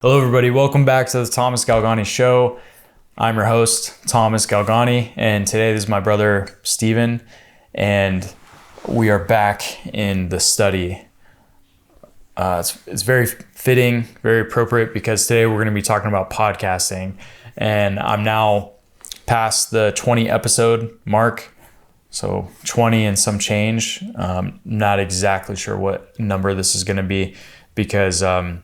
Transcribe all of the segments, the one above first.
Hello, everybody. Welcome back to the Thomas Galgani Show. I'm your host, Thomas Galgani, and today this is my brother, Steven, and we are back in the study. It's very fitting, very appropriate, because today we're going to be talking about podcasting, and I'm now past the 20 episode mark, so 20 and some change. Not exactly sure what number this is going to be, because I'm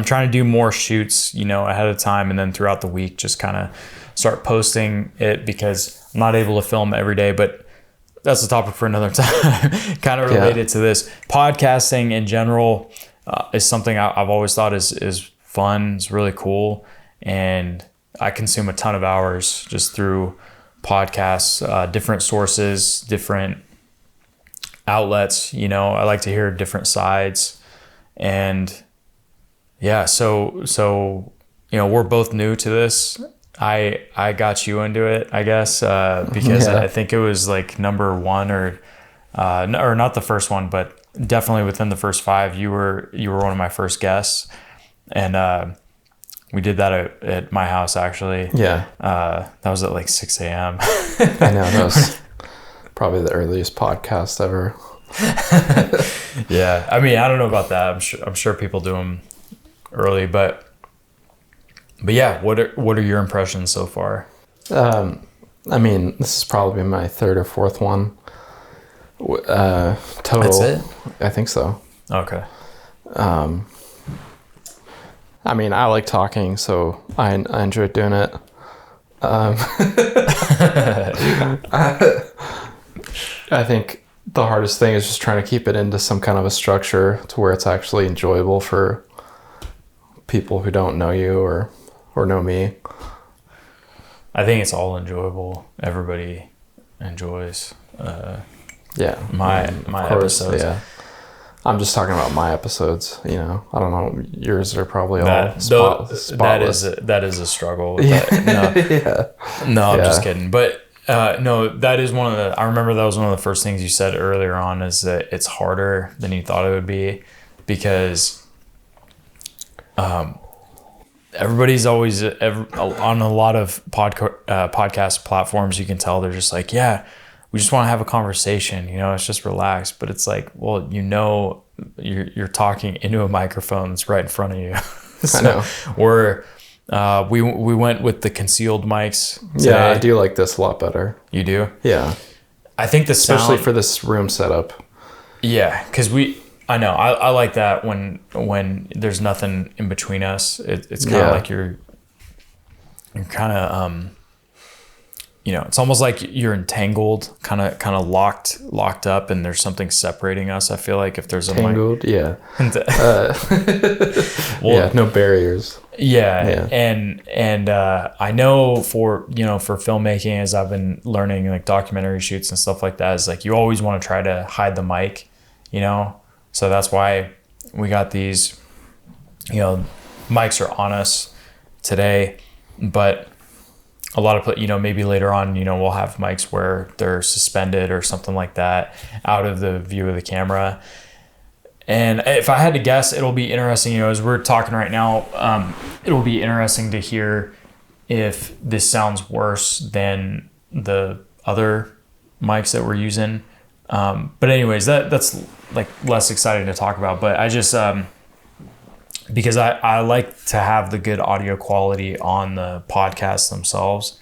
trying to do more shoots, ahead of time, and then throughout the week, just kind of start posting it, because I'm not able to film every day, but that's a topic for another time. Kind of related to this. Podcasting in general is something I've always thought is fun. It's really cool. And I consume a ton of hours just through podcasts, different sources, different outlets. I like to hear different sides. And yeah, so we're both new to this. I got you into it, I guess, because I think it was like number one or not the first one, but definitely within the first 5. You were one of my first guests, and we did that at my house, actually. Yeah. That was at like 6 a.m. I know, that was probably the earliest podcast ever. Yeah, I mean, I don't know about that. I'm sure people do them early, but yeah, what are your impressions so far? I mean, this is probably my 3rd or 4th one. Total. That's it? I think so. Okay. I mean, I like talking, so I enjoy doing it. I think the hardest thing is just trying to keep it into some kind of a structure to where it's actually enjoyable for people who don't know you or know me. I think it's all enjoyable. Everybody enjoys my episodes. Yeah. I'm just talking about my episodes, I don't know, yours are probably all spotless. That is a struggle with that. No, I'm just kidding. But no, that is I remember that was one of the first things you said earlier on, is that it's harder than you thought it would be, because everybody's always on a lot of podcast platforms. You can tell they're just like, yeah, we just want to have a conversation, it's just relaxed. But it's like, well, you're talking into a microphone that's right in front of you. So we went with the concealed mics today. Yeah, I do like this a lot better. You do? Yeah. I think especially for this room setup. Yeah, because I know I like that when there's nothing in between us. It's kind of like you're kind of it's almost like you're entangled, kind of locked up, and there's something separating us. I feel like if there's entangled, yeah, no barriers. Yeah. And I know for filmmaking, as I've been learning, like documentary shoots and stuff like that, is like you always want to try to hide the mic, So that's why we got these, mics are on us today. But a lot of, maybe later on, we'll have mics where they're suspended or something like that, out of the view of the camera. And if I had to guess, it'll be interesting, as we're talking right now, it'll be interesting to hear if this sounds worse than the other mics that we're using. But anyways, that's like less exciting to talk about. But I just, because I like to have the good audio quality on the podcasts themselves,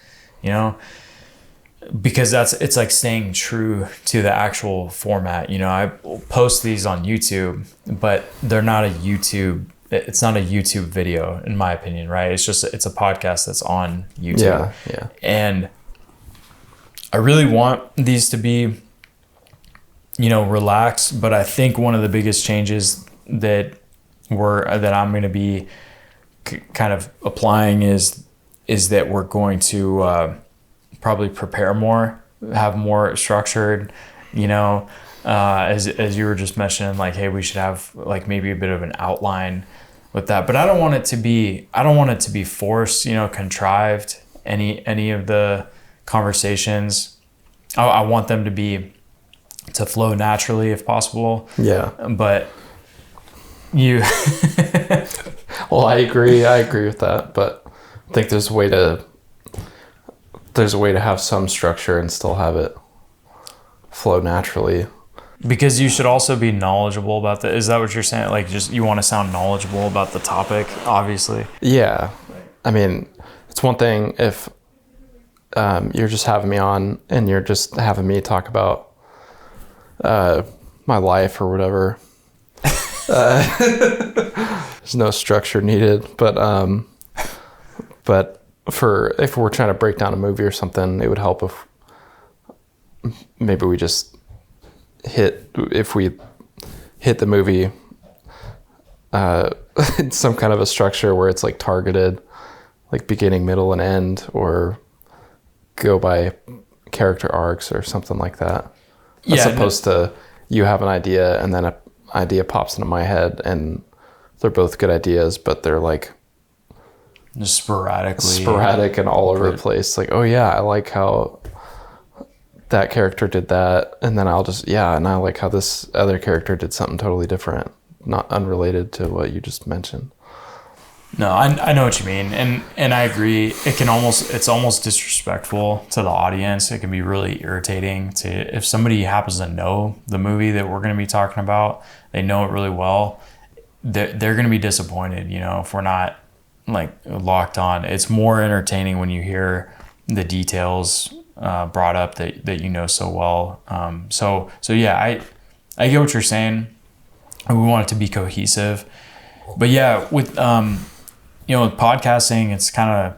because it's like staying true to the actual format. I post these on YouTube, but they're not it's not a YouTube video, in my opinion, right? It's a podcast that's on YouTube. Yeah. And I really want these to be, relaxed, but I think one of the biggest changes that I'm going to be kind of applying is that we're going to probably prepare more, have more structured, as you were just mentioning, like, hey, we should have like maybe a bit of an outline with that. But I don't want it to be forced, contrived, any of the conversations. I want them to flow naturally if possible. Yeah. But You Well, I agree with that, but I think there's a way to have some structure and still have it flow naturally. because you should also be knowledgeable about is that what you're saying? Like, just you want to sound knowledgeable about the topic, obviously. Yeah. I mean, it's one thing if you're just having me on and you're just having me talk about my life or whatever. There's no structure needed, but if we're trying to break down a movie or something, it would help if maybe we just hit the movie in some kind of a structure where it's like targeted, like beginning, middle, and end, or go by character arcs or something like that. As opposed to you have an idea and then an idea pops into my head and they're both good ideas, but they're like just sporadic and all over the place. Like, oh yeah, I like how that character did that, and then I'll just and I like how this other character did something totally different, not unrelated to what you just mentioned. No, I know what you mean, and I agree. It's almost disrespectful to the audience. It can be really irritating if somebody happens to know the movie that we're going to be talking about, they know it really well. They're going to be disappointed, if we're not like locked on. It's more entertaining when you hear the details brought up that you know so well. So yeah, I get what you're saying. We want it to be cohesive, but yeah, with with podcasting, it's kind of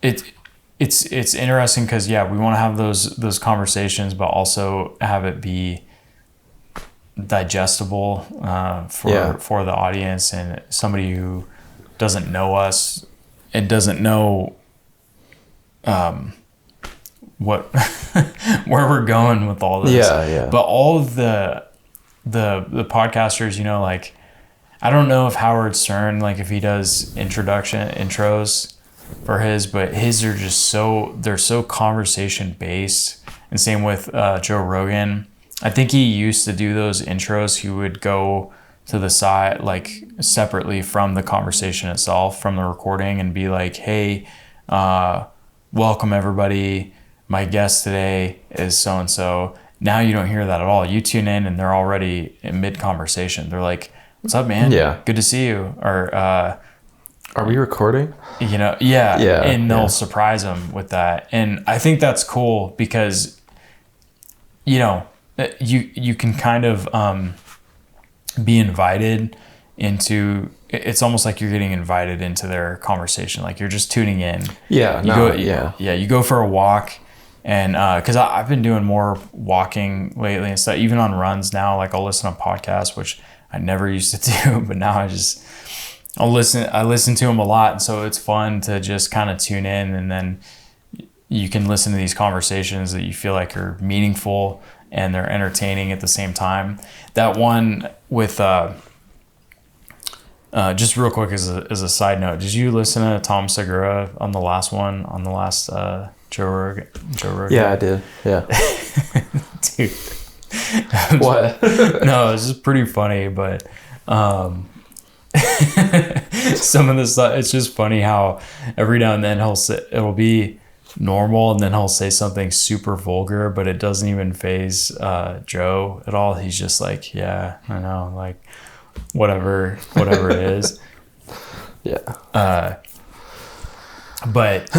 it's interesting because we want to have those conversations, but also have it be digestible for the audience and somebody who doesn't know us and doesn't know what where we're going with all this. But all of the podcasters, like, I don't know if Howard Stern, like if he does intros for his, but his are just they're so conversation based. And same with Joe Rogan. I think he used to do those intros. He would go to the side, like separately from the conversation itself, from the recording, and be like, hey, welcome everybody. My guest today is so-and-so. Now you don't hear that at all. You tune in and they're already in mid-conversation. They're like, what's up, man? Yeah. Good to see you. Or, are we recording? And they'll surprise them with that. And I think that's cool because, you can kind of be invited into, it's almost like you're getting invited into their conversation. Like you're just tuning in. You go for a walk. And because I've been doing more walking lately and stuff, even on runs now. Like I'll listen to podcasts, which I never used to do, but now I listen to them a lot. And so it's fun to just kind of tune in, and then you can listen to these conversations that you feel like are meaningful and they're entertaining at the same time. That one with, just real quick as a side note, did you listen to Tom Segura on the last Joe Rogan? Yeah, I did. Yeah. Dude. What? No, it's just pretty funny, but some of the stuff, it's just funny how every now and then it'll be normal and then he'll say something super vulgar, but it doesn't even faze Joe at all. He's just like, yeah, I know, like whatever it is. Yeah. But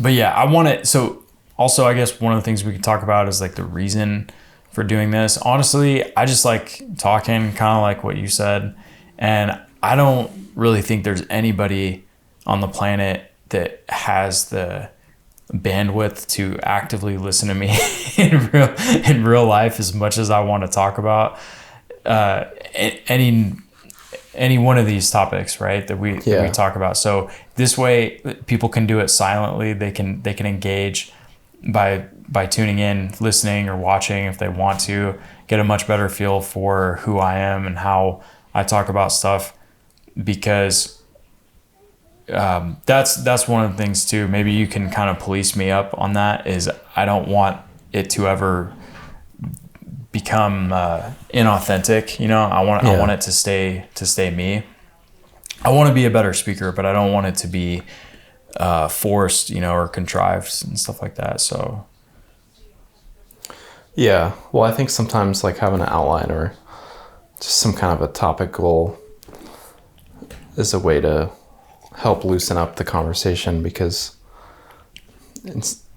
yeah, I want it. So also, I guess one of the things we could talk about is like the reason for doing this. Honestly, I just like talking, kind of like what you said. And I don't really think there's anybody on the planet that has the bandwidth to actively listen to me in real life as much as I want to talk about any one of these topics, right? That we talk about. So this way, people can do it silently. They can engage by tuning in, listening, or watching if they want to, get a much better feel for who I am and how I talk about stuff. Because that's one of the things too. Maybe you can kind of police me up on that. Is I don't want it to ever become inauthentic. You know, I want it to stay me. I want to be a better speaker, but I don't want it to be forced, you know, or contrived and stuff like that. So yeah, well, I think sometimes like having an outline or just some kind of a topic goal is a way to help loosen up the conversation, because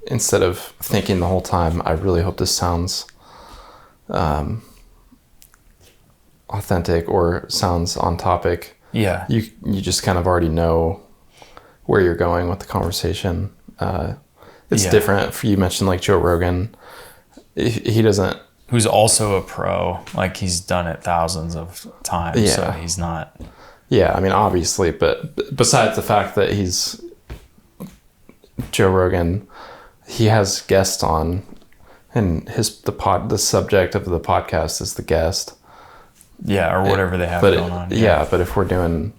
instead of thinking the whole time, I really hope this sounds authentic or sounds on topic. yeah, You just kind of already know where you're going with the conversation. It's different. You mentioned like Joe Rogan. He doesn't. Who's also a pro. Like, he's done it thousands of times. Yeah. So he's not. Yeah, I mean, obviously, but besides the fact that he's Joe Rogan, he has guests on, and the subject of the podcast is the guest. Yeah, or whatever they have going on. Yeah, but if we're doing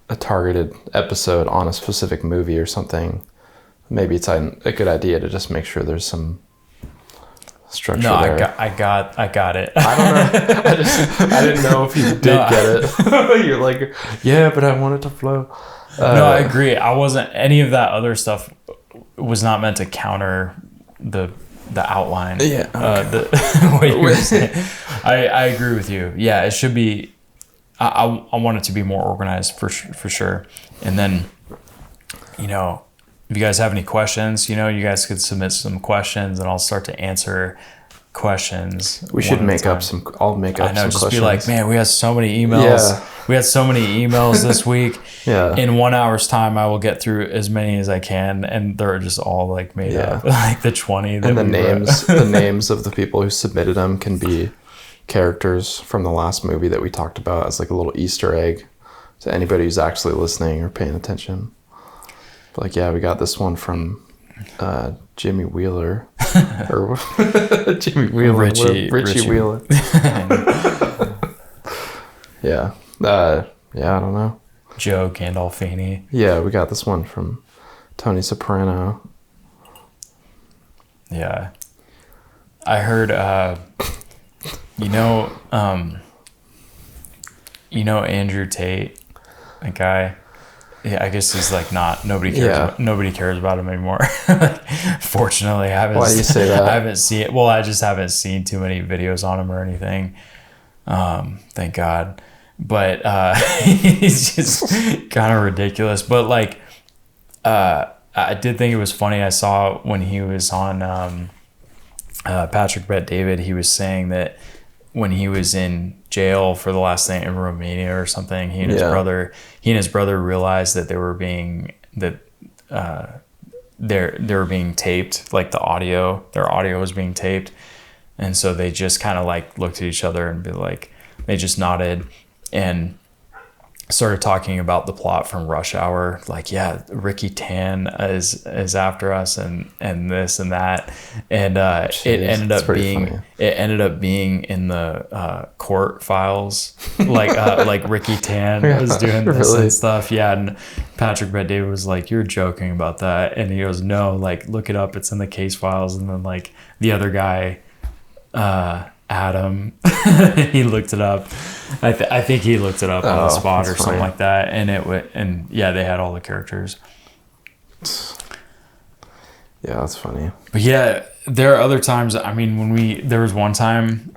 a targeted episode on a specific movie or something, maybe it's a good idea to just make sure there's some structure there. I got it. I don't know. I didn't know if you did get it. You're like, yeah, but I want it to flow. No, I agree. I wasn't. Any of that other stuff was not meant to counter the outline. Yeah. Okay. What you were saying. I agree with you. Yeah, it should be. I want it to be more organized for sure. And then, you know, if you guys have any questions, you know, you guys could submit some questions, and I'll start to answer questions. We should make up some. I'll make up. I know. Just questions. Be like, man, we had so many emails. Yeah. We had so many emails this week. Yeah. In 1 hour's time, I will get through as many as I can, and they're just all like made up, like the 20. And the names, the names of the people who submitted them can be characters from the last movie that we talked about, as like a little Easter egg to anybody who's actually listening or paying attention. But like, yeah, we got this one from Jimmy Wheeler or Jimmy Wheeler, Richie Wheeler. Yeah. Yeah, I don't know. Joe Gandolfini. Yeah, we got this one from Tony Soprano. Yeah. I heard, you know Andrew Tate, that guy. Yeah, I guess he's like nobody cares. Nobody cares about him anymore. Fortunately, I haven't. Why do you say that? I haven't seen it. Well, I just haven't seen too many videos on him or anything. Thank God. But he's just kind of ridiculous. But like, I did think it was funny. I saw when he was on Patrick Bet-David, he was saying that when he was in jail for the last thing in Romania or something, he and his brother realized that they were being they were being taped, like their audio was being taped, and so they just kind of like looked at each other and be like, they just nodded and started talking about the plot from Rush Hour, like, yeah, Ricky Tan is after us and this and that, and it ended up being in the court files, like Ricky Tan was doing this and stuff. Yeah, and Patrick Bet-David was like, "You're joking about that," and he goes, "No, like, look it up. It's in the case files." And then like the other guy, Adam, he looked it up. I think he looked it up on the spot or something like that, and yeah, they had all the characters. Yeah, that's funny. But yeah, there are other times. I mean, there was one time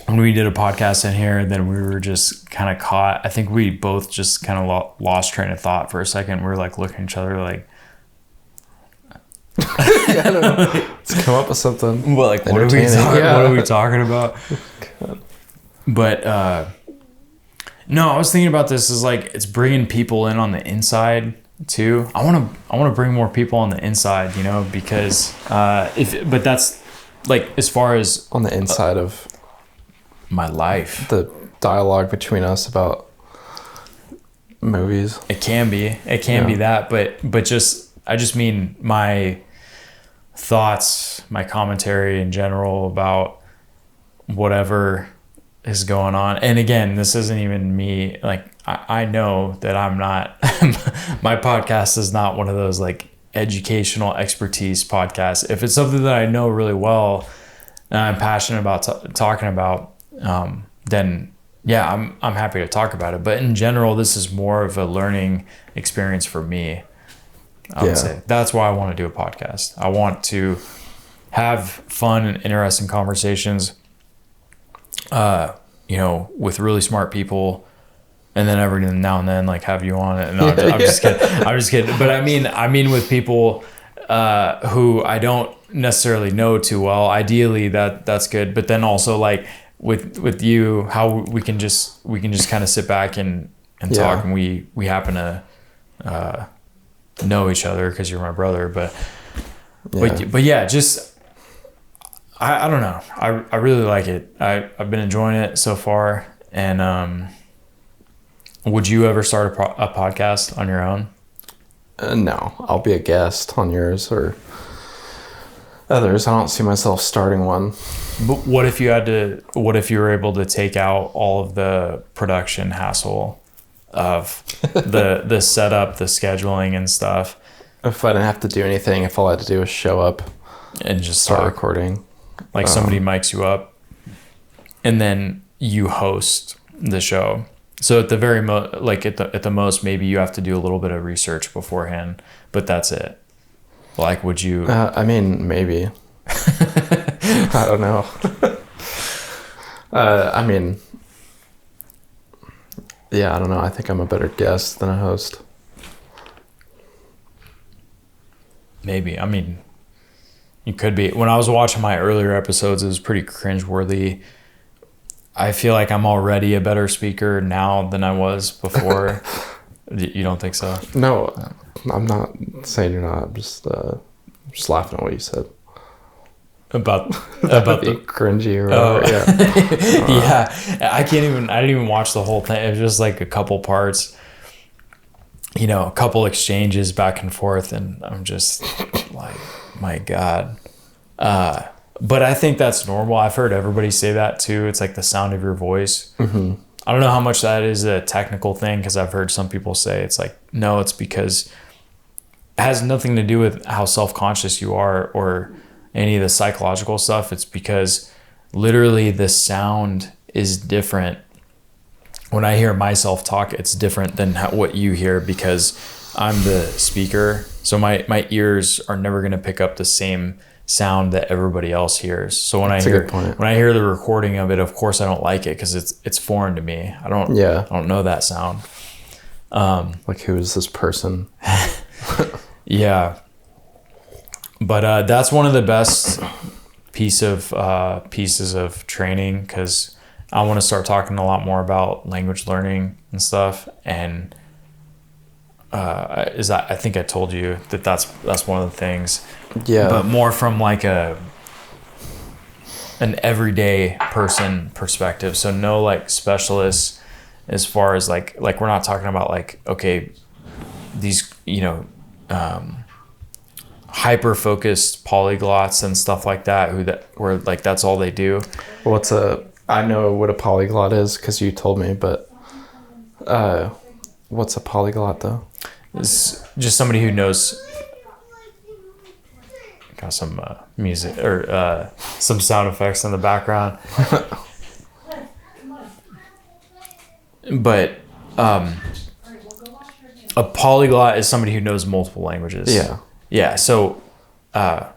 when we did a podcast in here, and then we were just kind of caught. I think we both just kind of lost train of thought for a second. We were like looking at each other like. I don't know. Let's come up with something. Well, like, what are we talking about? God. But no, I was thinking about this is like, it's bringing people in on the inside too. I want to bring more people on the inside, you know, because but that's like, as far as on the inside of my life, the dialogue between us about movies. It can be that, but just, I just mean my thoughts, my commentary in general about whatever is going on. And again, this isn't even me. Like, I know that I'm not, my podcast is not one of those like educational expertise podcasts. If it's something that I know really well, and I'm passionate about talking about, then yeah, I'm happy to talk about it. But in general, this is more of a learning experience for me. I would say that's why I want to do a podcast. I want to have fun and interesting conversations, with really smart people, and then every now and then like have you on it. And I'm just kidding. I'm just kidding. But I mean with people who I don't necessarily know too well. Ideally, that's good. But then also like with you, how we can just kind of sit back and talk, and we happen to know each other because you're my brother. But yeah, just. I don't know. I really like it. I've been enjoying it so far. And would you ever start a podcast on your own? No, I'll be a guest on yours or others. I don't see myself starting one. But what if you were able to take out all of the production hassle of the setup, the scheduling and stuff? If I didn't have to do anything, if all I had to do was show up and just start recording. Like somebody mics you up and then you host the show. So at the very at the most, maybe you have to do a little bit of research beforehand, but that's it. Like, would you? I mean, maybe. I don't know. I mean, yeah, I don't know. I think I'm a better guest than a host. Maybe. I mean, you could be. When I was watching my earlier episodes, it was pretty cringeworthy. I feel like I'm already a better speaker now than I was before. You don't think so? No, I'm not saying you're not. I'm just laughing at what you said. About the cringy or whatever. Yeah. I didn't even watch the whole thing. It was just like a couple parts, a couple exchanges back and forth, and I'm just like, my God. But I think that's normal. I've heard everybody say that too. It's like the sound of your voice. Mm-hmm. I don't know how much that is a technical thing, because I've heard some people say it's like, no, it's because it has nothing to do with how self-conscious you are or any of the psychological stuff. It's because literally the sound is different. When I hear myself talk, it's different than what you hear, because I'm the speaker. So my ears are never going to pick up the same sound that everybody else hears. So when I hear the recording of it, of course I don't like it, because it's foreign to me. I don't know that sound. Like, who is this person? Yeah. But that's one of the best pieces of training, because I want to start talking a lot more about language learning and stuff. And I think I told you that's one of the things. Yeah. But more from like an everyday person perspective. So no like specialists, as far as like we're not talking about like, okay, these hyper focused polyglots and stuff like that where like that's all they do. I know what a polyglot is because you told me, but what's a polyglot though? It's just somebody who knows. Got some music or some sound effects in the background. But a polyglot is somebody who knows multiple languages. Yeah. Yeah. So, but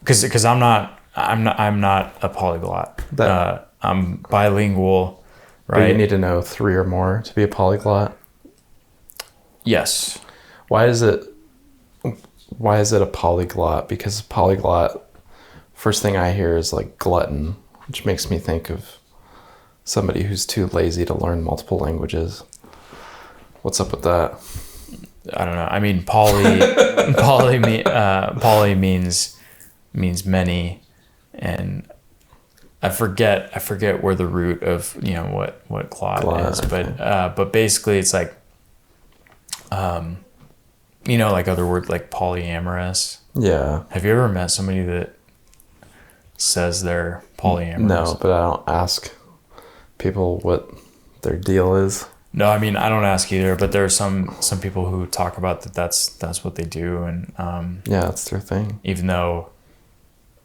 because I'm not a polyglot. I'm bilingual, right? But you need to know 3 or more to be a polyglot. Yes. Why is it a polyglot? Because polyglot, first thing I hear is like glutton, which makes me think of somebody who's too lazy to learn multiple languages. What's up with that? I don't know. I mean, poly means many, and I forget where the root of what glot is, but basically it's like like other words like polyamorous. Yeah. Have you ever met somebody that says they're polyamorous? No, but I don't ask people what their deal is. No, I mean, I don't ask either, but there are some people who talk about that's what they do. And, yeah, that's their thing. Even though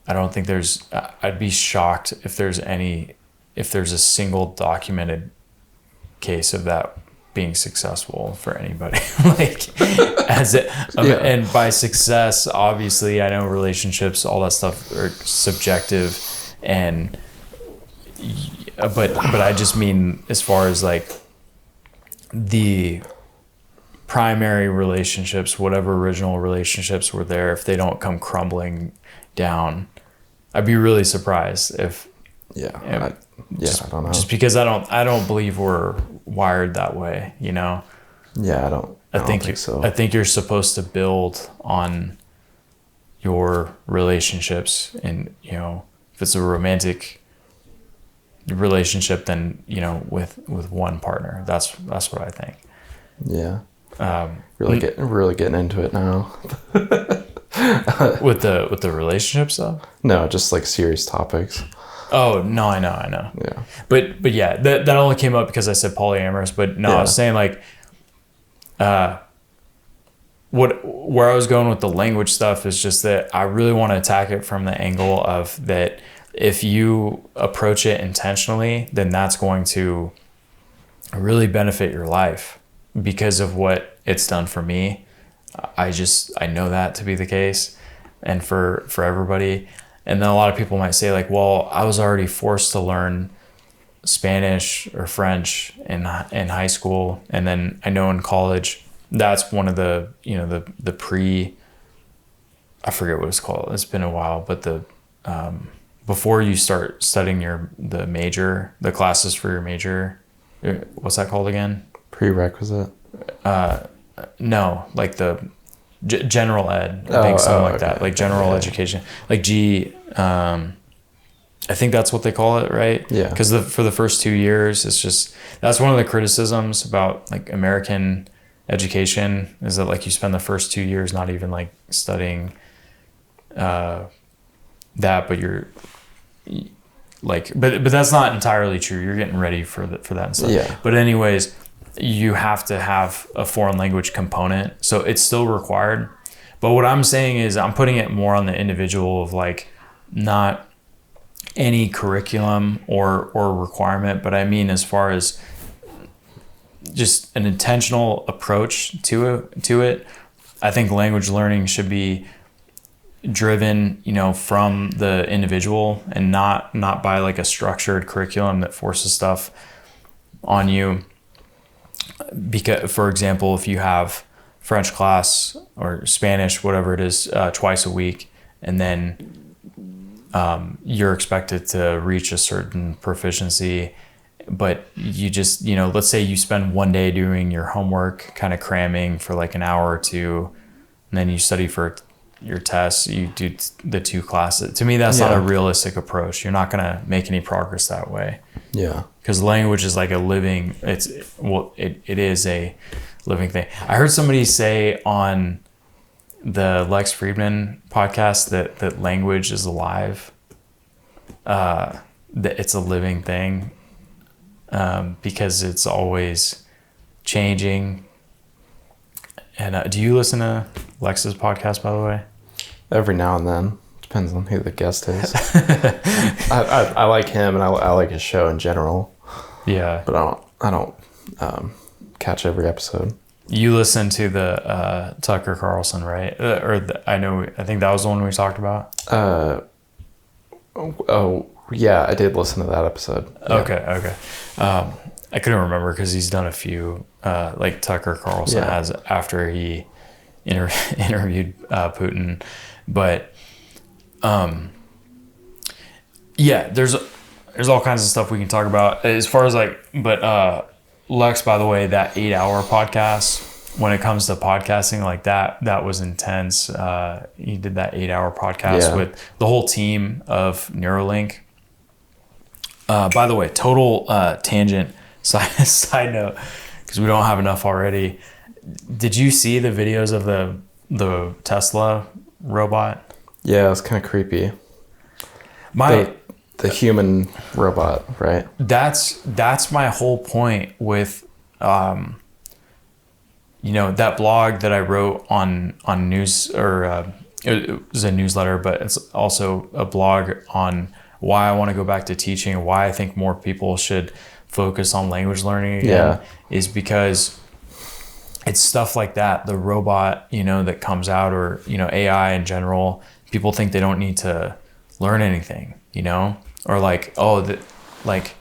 I don't think I'd be shocked if there's a single documented case of that being successful for anybody. Like, and by success, obviously, I know relationships, all that stuff are subjective, but I just mean as far as like the primary relationships, whatever original relationships were there, if they don't come crumbling down, I'd be really surprised if. I don't know. Just because I don't believe we're wired that way, you know. Yeah, I don't think so. I think you're supposed to build on your relationships, and you know, if it's a romantic relationship, then you know, with one partner. That's what I think. Yeah. Really getting into it now. with the relationship stuff? No, just like serious topics. Oh no, I know. Yeah. But yeah, that only came up because I said polyamorous. But no, I was saying like, where I was going with the language stuff is just that I really want to attack it from the angle of that. If you approach it intentionally, then that's going to really benefit your life because of what it's done for me. I know that to be the case, and for everybody. And then a lot of people might say like, well, I was already forced to learn Spanish or French in high school. And then I know in college, that's one of the, you know, I forget what it's called. It's been a while, but before you start studying the classes for your major, what's that called again? Prerequisite? No, like the general ed, I think something like that, like general education, like I think that's what they call it, right? Yeah. Because for the first 2 years, it's just, that's one of the criticisms about like American education is that like you spend the first 2 years not even like studying that, but you're like, but that's not entirely true. You're getting ready for that and stuff. Yeah. But anyways, you have to have a foreign language component, so it's still required. But what I'm saying is I'm putting it more on the individual of like not any curriculum or requirement, but I mean as far as just an intentional approach to it. I think language learning should be driven, you know, from the individual and not by like a structured curriculum that forces stuff on you. Because, for example, if you have French class or Spanish, whatever it is, twice a week, and then you're expected to reach a certain proficiency, but you just, you know, let's say you spend one day doing your homework, kind of cramming for like an hour or two, and then you study for your tests, you do the 2 classes. To me, that's not a realistic approach. You're not going to make any progress that way. Yeah. Because language is like a living, it is a living thing. I heard somebody say on the Lex Friedman podcast that language is alive, that it's a living thing, because it's always changing. And do you listen to Lex's podcast, by the way? Every now and then. Depends on who the guest is. I like him, and I like his show in general. Yeah. But I don't catch every episode. You listen to the Tucker Carlson, right? I think that was the one we talked about. Oh yeah, I did listen to that episode. Yeah. Okay. I couldn't remember because he's done a few, like Tucker Carlson has after he interviewed Putin, but there's all kinds of stuff we can talk about as far as like, but Lex, by the way, that 8-hour podcast, when it comes to podcasting, like that was intense. He did that 8-hour podcast with the whole team of Neuralink. By the way, total tangent side note, because we don't have enough already. Did you see the videos of the Tesla robot? Yeah, it was kind of creepy. The human robot, right? That's my whole point with that blog that I wrote on news, or it was a newsletter, but it's also a blog on why I want to go back to teaching and why I think more people should focus on language learning again, is because it's stuff like that. The robot, that comes out, or, AI in general, people think they don't need to learn anything, or like, like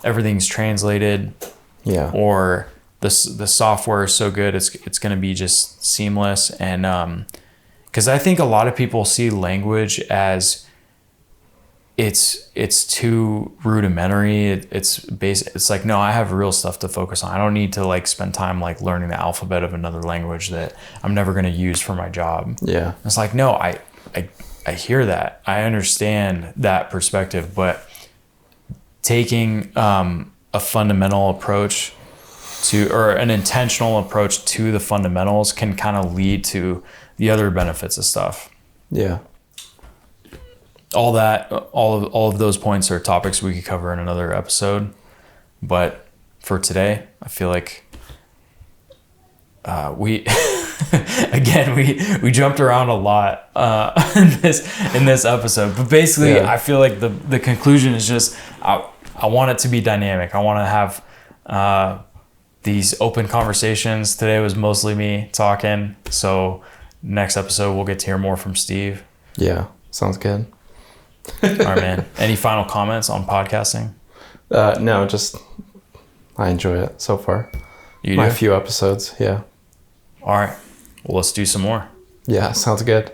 everything's translated, or the software is so good, it's going to be just seamless. And because I think a lot of people see language as it's too rudimentary. It's like, no, I have real stuff to focus on. I don't need to like spend time like learning the alphabet of another language that I'm never going to use for my job. Yeah. It's like, no, I hear that. I understand that perspective, but taking a fundamental approach or an intentional approach to the fundamentals can kind of lead to the other benefits of stuff. Yeah. All of those points are topics we could cover in another episode, but for today, I feel like we jumped around a lot in this episode. But basically, I feel like the conclusion is just I want it to be dynamic. I want to have these open conversations. Today was mostly me talking, so next episode we'll get to hear more from Steve. Yeah, sounds good. All right, man. Any final comments on podcasting? No, just I enjoy it so far. You do? My few episodes, yeah. All right. Well, let's do some more. Yeah, sounds good.